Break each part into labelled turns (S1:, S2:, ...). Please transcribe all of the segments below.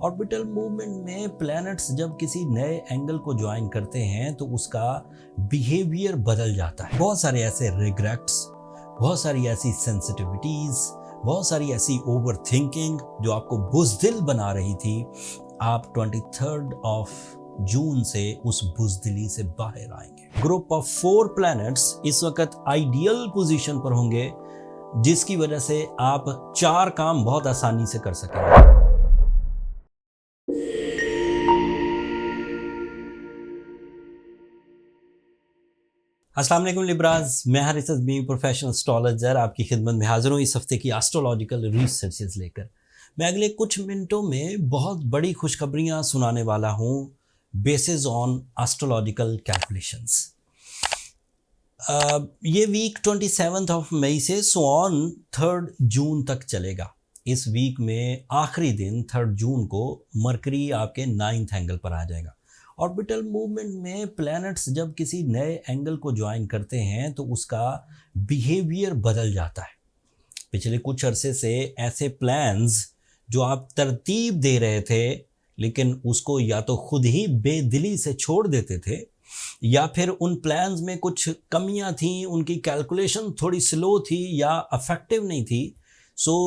S1: Orbital movement में planets जब किसी नए एंगल को ज्वाइन करते हैं तो उसका बिहेवियर बदल जाता है। बहुत सारे ऐसे रिग्रेट्स, बहुत सारी ऐसी सेंसिटिविटीज, बहुत सारी ऐसी ओवर थिंकिंग जो आपको बुज़दिल बना रही थी, आप 23 ऑफ जून से उस बुज़दिली से बाहर आएंगे। ग्रुप ऑफ 4 प्लैनेट्स इस वक्त आइडियल पोजीशन पर होंगे जिसकी वजह से आप 4 काम बहुत आसानी से कर सकेंगे। अस्सलाम वालेकुम लिब्राज, मैं हारिस अज़मी प्रोफेशनल एस्ट्रोलॉजर आपकी खिदमत में हाजिर हूँ इस हफ्ते की एस्ट्रोलॉजिकल रिसर्चेस लेकर। मैं अगले कुछ मिनटों में बहुत बड़ी खुशखबरियाँ सुनाने वाला हूँ बेसिस ऑन एस्ट्रोलॉजिकल कैलकुलेशंस। ये वीक 27 ऑफ मई से ऑन 3 जून तक चलेगा। इस वीक में आखिरी दिन 3 जून को मरकरी आपके 9th एंगल पर आ जाएगा। ऑर्बिटल मूवमेंट में प्लैनेट्स जब किसी नए एंगल को ज्वाइन करते हैं तो उसका बिहेवियर बदल जाता है। पिछले कुछ अरसे से ऐसे प्लान्स जो आप तरतीब दे रहे थे लेकिन उसको या तो खुद ही बेदिली से छोड़ देते थे या फिर उन प्लान्स में कुछ कमियां थी, उनकी कैलकुलेशन थोड़ी स्लो थी या इफेक्टिव नहीं थी। So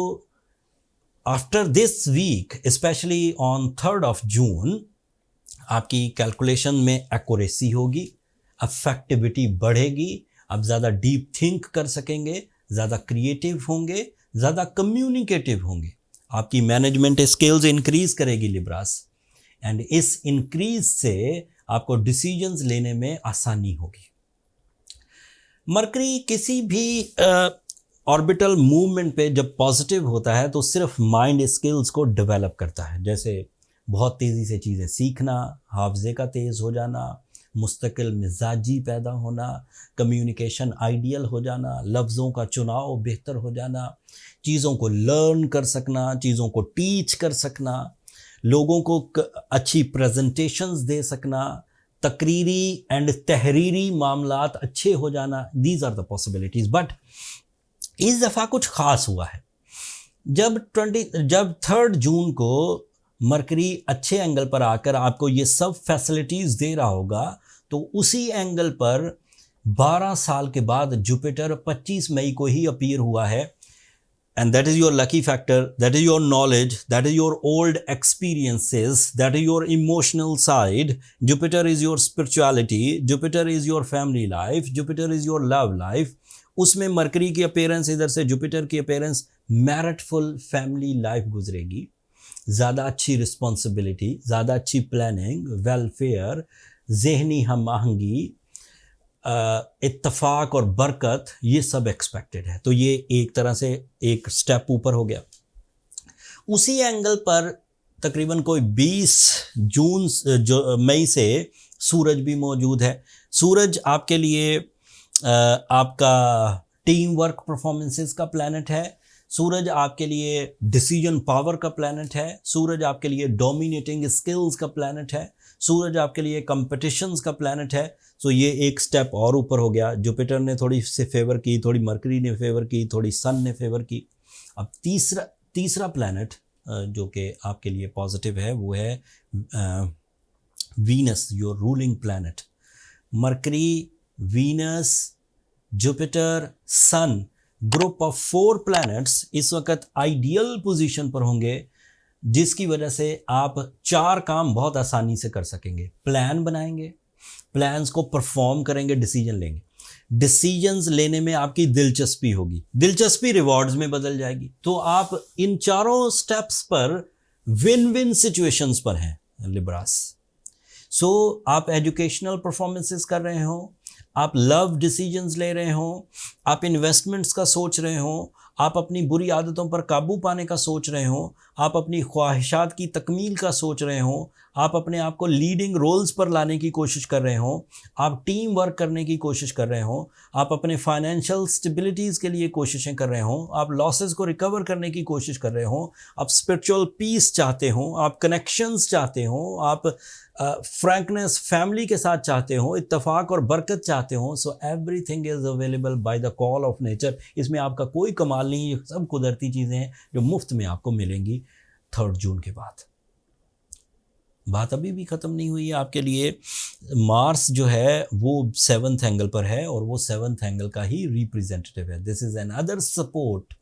S1: after this week specially on 3 of June आपकी कैलकुलेशन में एक्यूरेसी होगी, अफेक्टिविटी बढ़ेगी, आप ज़्यादा डीप थिंक कर सकेंगे, ज़्यादा क्रिएटिव होंगे, ज़्यादा कम्युनिकेटिव होंगे, आपकी मैनेजमेंट स्किल्स इंक्रीज करेगी लिब्रास, एंड इस इंक्रीज से आपको डिसीजंस लेने में आसानी होगी। मरकरी किसी भी ऑर्बिटल मूवमेंट पे जब पॉजिटिव होता है तो सिर्फ माइंड स्किल्स को डेवलप करता है, जैसे बहुत तेज़ी से चीज़ें सीखना, हाफजे का तेज़ हो जाना, मुस्तकिल मिजाजी पैदा होना, कम्युनिकेशन आइडियल हो जाना, लफ्ज़ों का चुनाव बेहतर हो जाना, चीज़ों को लर्न कर सकना, चीज़ों को टीच कर सकना, लोगों को अच्छी प्रेजेंटेशंस दे सकना, तकरीरी एंड तहरीरी मामलात अच्छे हो जाना। These are the possibilities. But इस दफ़ा कुछ ख़ास हुआ है। जब 3 जून को मरकरी अच्छे एंगल पर आकर आपको ये सब फैसिलिटीज़ दे रहा होगा तो उसी एंगल पर 12 साल के बाद जुपिटर 25 मई को ही अपीयर हुआ है। And that is your lucky factor, that is your knowledge, that is your old experiences, that is your emotional side. Jupiter is your spirituality, Jupiter is your family life, Jupiter is your love life. उसमें mercury की appearance, इधर से Jupiter की appearance, मैरिटफुल family life गुजरेगी, ज़्यादा अच्छी responsibility, ज़्यादा अच्छी प्लानिंग, वेलफेयर, जहनी हम आहंगी, इत्तफाक और बरकत, ये सब एक्सपेक्टेड है। तो ये एक तरह से एक स्टेप ऊपर हो गया। उसी एंगल पर तकरीबन कोई 20 मई से सूरज भी मौजूद है। सूरज आपके लिए आपका टीम वर्क परफॉर्मेंसेस का प्लैनेट है, सूरज आपके लिए डिसीजन पावर का प्लैनेट है, सूरज आपके लिए डोमिनेटिंग स्किल्स का प्लैनेट है, सूरज आपके लिए कंपटीशंस का प्लैनेट है। सो ये एक स्टेप और ऊपर हो गया। जुपिटर ने थोड़ी से फेवर की, थोड़ी मरकरी ने फेवर की, थोड़ी सन ने फेवर की। अब तीसरा प्लैनेट जो कि आपके लिए पॉजिटिव है वो है Venus, your ruling planet. Mercury, Venus, Jupiter, Sun, group of 4 planets इस वक्त आइडियल पोजीशन पर होंगे जिसकी वजह से आप 4 काम बहुत आसानी से कर सकेंगे। प्लान बनाएंगे, प्लान्स को परफॉर्म करेंगे, डिसीजन लेंगे, डिसीजंस लेने में आपकी दिलचस्पी होगी, दिलचस्पी रिवॉर्ड्स में बदल जाएगी। तो आप इन चारों स्टेप्स पर विन विन सिचुएशंस पर हैं लिब्रास। सो आप एजुकेशनल परफॉर्मेंसेस कर रहे हो, आप लव डिसीजंस ले रहे हो, आप इन्वेस्टमेंट्स का सोच रहे हो, आप अपनी बुरी आदतों पर काबू पाने का सोच रहे हो, आप अपनी ख्वाहिशात की तकमील का सोच रहे हो, आप अपने आप को लीडिंग रोल्स पर लाने की कोशिश कर रहे हो, आप टीम वर्क करने की कोशिश कर रहे हो, आप अपने फाइनेंशियल स्टेबिलिटीज़ के लिए कोशिशें कर रहे हो, आप लॉसेस को रिकवर करने की कोशिश कर रहे हो, आप स्पिरिचुअल पीस चाहते हो, आप कनेक्शंस चाहते हो, आप फ्रैंकनेस फैमिली के साथ चाहते हो, इत्तफाक और बरकत चाहते हो। So everything is available by the call of nature. इसमें आपका कोई कमाल नहीं, ये सब कुदरती चीज़ें हैं जो मुफ्त में आपको मिलेंगी 3 जून के बाद। बात अभी भी ख़त्म नहीं हुई है आपके लिए। मार्स जो है वो 7th एंगल पर है और वो 7th एंगल का ही रिप्रेजेंटेटिव है। This is an other support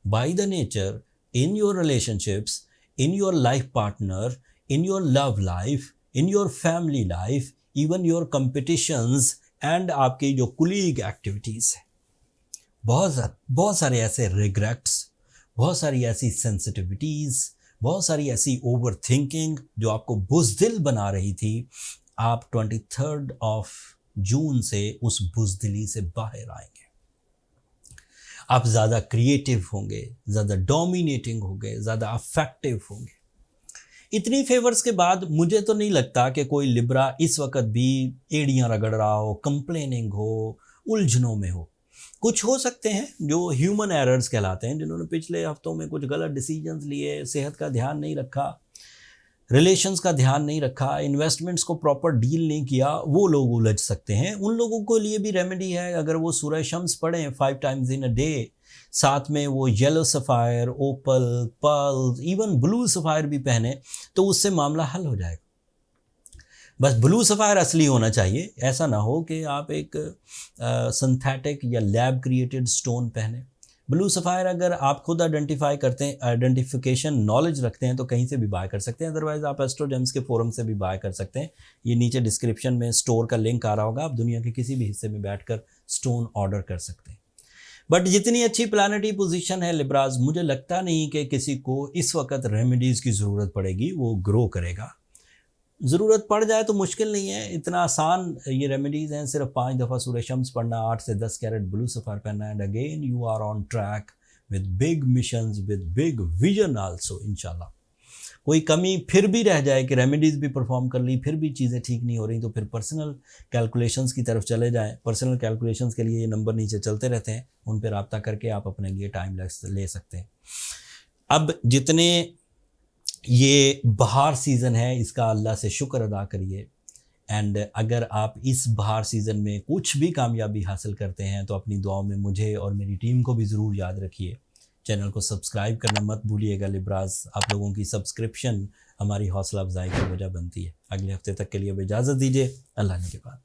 S1: by the nature in your relationships, in your life partner, in your love life, in your family life, even your competitions and आपकी जो colleague activities है। बहुत सारे ऐसे regrets, बहुत सारी ऐसी सेंसिटिविटीज़, बहुत सारी ऐसी ओवर थिंकिंग जो आपको बुज़दिल बना रही थी, आप 23 जून से उस बुज़दिली से बाहर आएंगे। आप ज़्यादा क्रिएटिव होंगे, ज़्यादा डोमिनेटिंग होंगे, ज़्यादा अफेक्टिव होंगे। इतनी फेवर्स के बाद मुझे तो नहीं लगता कि कोई लिब्रा इस वक्त भी एड़ियाँ रगड़ रहा हो, कंप्लेनिंग हो, उलझनों में हो। कुछ हो सकते हैं जो ह्यूमन एरर्स कहलाते हैं, जिन्होंने पिछले हफ्तों में कुछ गलत डिसीजंस लिए, सेहत का ध्यान नहीं रखा, रिलेशंस का ध्यान नहीं रखा, इन्वेस्टमेंट्स को प्रॉपर डील नहीं किया, वो लोग उलझ सकते हैं। उन लोगों के लिए भी रेमेडी है, अगर वो सूरज शम्स पढ़ें 5 टाइम्स इन अ डे, साथ में वो येलो सफ़ायर, ओपल, पर्ल, इवन ब्लू सफ़ायर भी पहने, तो उससे मामला हल हो जाएगा। बस ब्लू सफ़ायर असली होना चाहिए, ऐसा ना हो कि आप एक सिंथेटिक या लैब क्रिएटेड स्टोन पहने। ब्लू सफ़ायर अगर आप खुद आइडेंटिफाई करते हैं, आइडेंटिफिकेशन नॉलेज रखते हैं, तो कहीं से भी बाय कर सकते हैं। अदरवाइज़ आप एस्ट्रोजेम्स के फोरम से भी बाय कर सकते हैं। ये नीचे डिस्क्रिप्शन में स्टोर का लिंक आ रहा होगा, आप दुनिया के किसी भी हिस्से में बैठकर स्टोन ऑर्डर कर सकते हैं। बट जितनी अच्छी प्लानिटरी पोजीशन है लिब्राज, मुझे लगता नहीं कि किसी को इस वक्त रेमेडीज़ की ज़रूरत पड़ेगी। वो ग्रो करेगा, ज़रूरत पड़ जाए तो मुश्किल नहीं है, इतना आसान ये रेमेडीज़ हैं। सिर्फ 5 दफ़ा सूरज शम्स पढ़ना, 8 से 10 कैरेट ब्लू सफ़ार पहनना, and again you are on track with big missions, with big vision also. इंशाल्लाह कोई कमी फिर भी रह जाए कि रेमेडीज़ भी परफॉर्म कर ली, फिर भी चीज़ें ठीक नहीं हो रही, तो फिर पर्सनल कैलकुलेशंस की तरफ चले जाएं। पर्सनल कैलकुलेशंस के लिए ये नंबर नीचे चलते रहते हैं, उन पर रब्ता करके आप अपने लिए टाइम ले सकते हैं। अब जितने ये बहार सीज़न है, इसका अल्लाह से शुक्र अदा करिए। एंड अगर आप इस बहार सीज़न में कुछ भी कामयाबी हासिल करते हैं तो अपनी दुआओं में मुझे और मेरी टीम को भी ज़रूर याद रखिए। चैनल को सब्सक्राइब करना मत भूलिएगा लिब्राज, आप लोगों की सब्सक्रिप्शन हमारी हौसला अफजाई की वजह बनती है। अगले हफ्ते तक के लिए अब इजाज़त दीजिए, अल्लाह ने के बाद।